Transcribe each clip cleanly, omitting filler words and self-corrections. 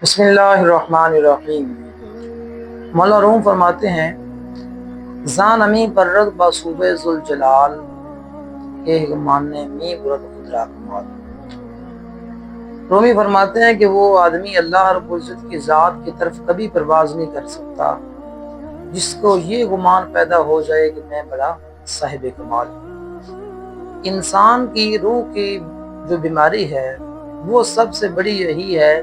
بسم اللہ الرحمن الرحیم۔ مولا روم فرماتے ہیں زان امی پررد باصوبِ ذوالجلال کے ماننے می برد خدرا کمال۔ رومی فرماتے ہیں کہ وہ آدمی اللہ رب العزت کی ذات کی طرف کبھی پرواز نہیں کر سکتا جس کو یہ گمان پیدا ہو جائے کہ میں بڑا صاحب کمال ہوں۔ انسان کی روح کی جو بیماری ہے وہ سب سے بڑی یہی ہے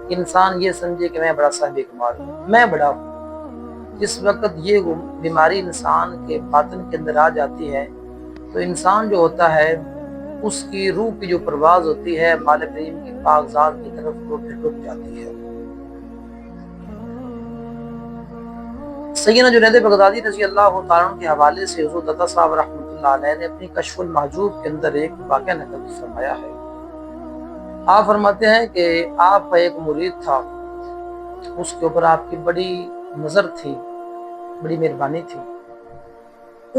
کہ انسان یہ سمجھے کہ میں بڑا صاحب کمال ہوں، میں بڑا ہوں۔ جس وقت یہ بیماری انسان کے باطن کے اندر آ جاتی ہے تو انسان جو ہوتا ہے اس کی روح کی جو پرواز ہوتی ہے مالک کریم کی پاک ذات کی طرف وہ پھر رک جاتی ہے۔ سیدنا جنید بغدادی رضی اللہ تعالیٰ عنہ کے حوالے سے حضور داتا صاحب رحمۃ اللہ علیہ نے اپنی کشف المحجوب کے اندر ایک واقعہ نقل فرمایا ہے۔ آپ فرماتے ہیں کہ آپ کا ایک مرید تھا، اس کے اوپر آپ کی بڑی نظر تھی، بڑی مہربانی تھی۔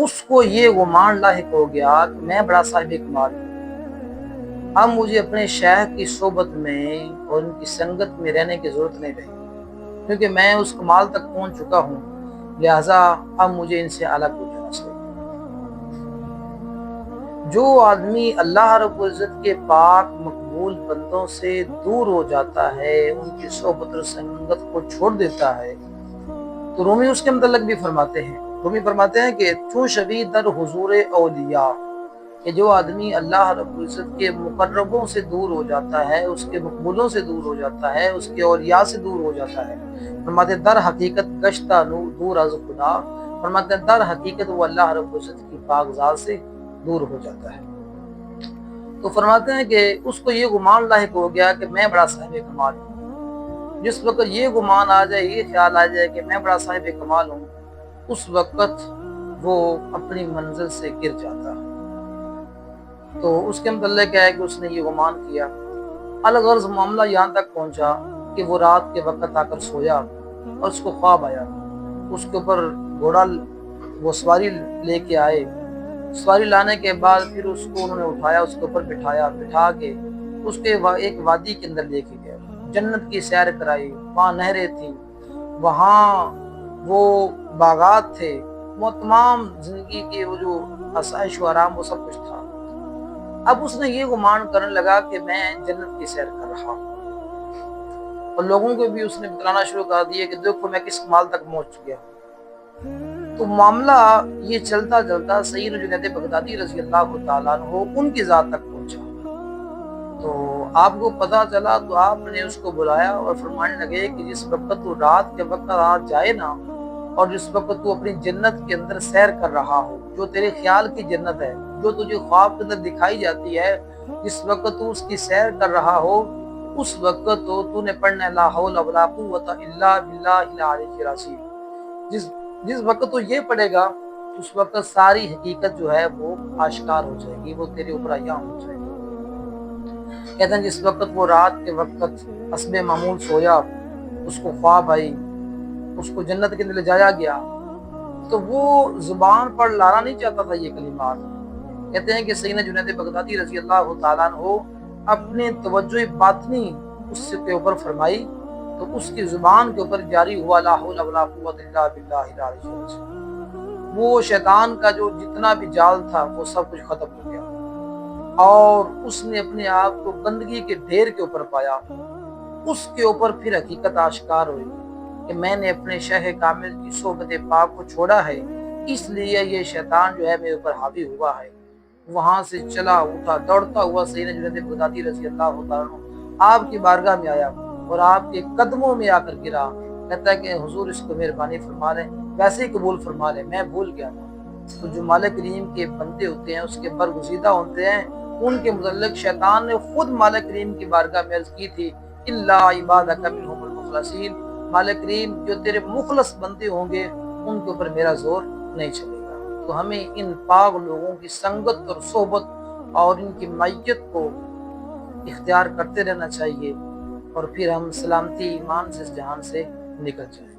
اس کو یہ گمان لاحق ہو گیا کہ میں بڑا صاحب کمال ہوں، اب مجھے اپنے شیخ کی صحبت میں اور ان کی سنگت میں رہنے کی ضرورت نہیں رہی، کیونکہ میں اس کمال تک پہنچ چکا ہوں، لہٰذا اب مجھے ان سے الگ ہو جانا چاہیے۔ جو آدمی اللہ رب العزت کے پاک مقبول بندوں سے دور ہو جاتا ہے، ان کی صحبت اور سنگت کو چھوڑ دیتا ہے، تو رومی اس کے متعلق بھی فرماتے ہیں۔ رومی فرماتے ہیں کہ چون شبی در حضور اولیاء، کہ جو آدمی اللہ رب العزت کے مقربوں سے دور ہو جاتا ہے، اس کے مقبولوں سے دور ہو جاتا ہے، اس کے اولیاء سے دور ہو جاتا ہے، فرماتے در حقیقت گشتہ دور از خدا، فرماتے ہیں در حقیقت وہ اللہ رب العزت کی پاک ذات سے دور ہو جاتا ہے۔ تو فرماتے ہیں کہ اس کو یہ گمان لاحق ہو گیا کہ میں بڑا صاحب کمال ہوں۔ جس وقت یہ گمان آ جائے، یہ خیال آ جائے کہ میں بڑا صاحب کمال ہوں، اس وقت وہ اپنی منزل سے گر جاتا ہے۔ تو اس کے متعلق ہے کہ اس نے یہ گمان کیا، الغرض معاملہ یہاں تک پہنچا کہ وہ رات کے وقت آ کر سویا اور اس کو خواب آیا، اس کے اوپر گھوڑا وہ سواری لے کے آئے، سواری لانے کے بعد پھر اس کو انہوں نے اٹھایا، اس کے اوپر بٹھا کے اس کے ایک وادی کے اندر لے کے گیا، جنت کی سیر کرائی، وہاں نہریں تھیں، وہاں وہ باغات تھے، وہ تمام زندگی کے وہ جو آسائش و آرام وہ سب کچھ تھا۔ اب اس نے یہ گمان کرنے لگا کہ میں جنت کی سیر کر رہا ہوں، اور لوگوں کو بھی اس نے بتلانا شروع کر دیا کہ دیکھو میں کس کمال تک پہنچ گیا۔ تو معاملہ یہ چلتا چلتا سیدنا جنید بغدادی رضی اللہ تعالیٰ عنہ ان کی ذات تک پہنچا۔ تو آپ کو پتہ چلا تو آپ نے اس کو بلایا اور فرمانے لگے کہ جس وقت تو رات کے وقت رات جائے نا، اور جس وقت تو اپنی جنت کے اندر سیر کر رہا ہو، جو تیرے خیال کی جنت ہے، جو تجھے خواب کے اندر دکھائی جاتی ہے، جس وقت تو اس کی سیر کر رہا ہو، اس وقت تو نے پڑھنا لا حول ولا قوت الا باللہ العلی العظیم، جس وقت تو یہ پڑھے گا اس وقت ساری حقیقت جو ہے وہ آشکار ہو جائے گی، وہ تیرے اوپر عیاں ہو جائے گی۔ کہتے ہیں جس وقت وہ رات کے وقت حسب معمول سویا، اس کو خواب آئی، اس کو جنت کے اندر لے جایا گیا، تو وہ زبان پر لانا نہیں چاہتا تھا یہ کلمات۔ کہتے ہیں کہ سیدنا جنید بغدادی رضی اللہ تعالیٰ عنہ اپنے توجہ باطنی اس کے اوپر فرمائی تو اس کی زبان کے اوپر جاری ہوا لا حول ولا قوت الا باللہ العلی العظیم۔ وہ شیطان کا جو جتنا بھی جال تھا وہ سب کچھ ختم ہو گیا، اور اس نے اپنے آپ کو گندگی کے ڈھیر کے اوپر پایا۔ اس کے اوپر پھر حقیقت آشکار ہوئی کہ میں نے اپنے شیخ کامل کی صحبت پاک کو چھوڑا ہے، اس لیے یہ شیطان جو ہے میرے اوپر حاوی ہوا ہے۔ وہاں سے چلا اٹھا دوڑتا ہوا سیدنا جنید بغدادی رضی اللہ تعالیٰ عنہ آپ کی بارگاہ میں آیا اور آپ کے قدموں میں آ کر گرا، کہتا ہے کہ حضور اس کو مہربانی فرما لیں، ویسے ہی قبول فرما لیں، میں بھول گیا تھا۔ تو جو مالک کریم کے بندے ہوتے ہیں، اس کے برگزیدہ ہوتے ہیں، ان کے متعلق شیطان نے خود مالک کریم کی بارگاہ میں عرض کی تھی الا عبادک منہم المخلصین، مالک کریم جو تیرے مخلص بندے ہوں گے ان کے اوپر میرا زور نہیں چلے گا۔ تو ہمیں ان پاک لوگوں کی سنگت اور صحبت اور ان کی معیت کو اختیار کرتے رہنا چاہیے، اور پھر ہم سلامتی ایمان سے اس جہان سے نکل جائیں۔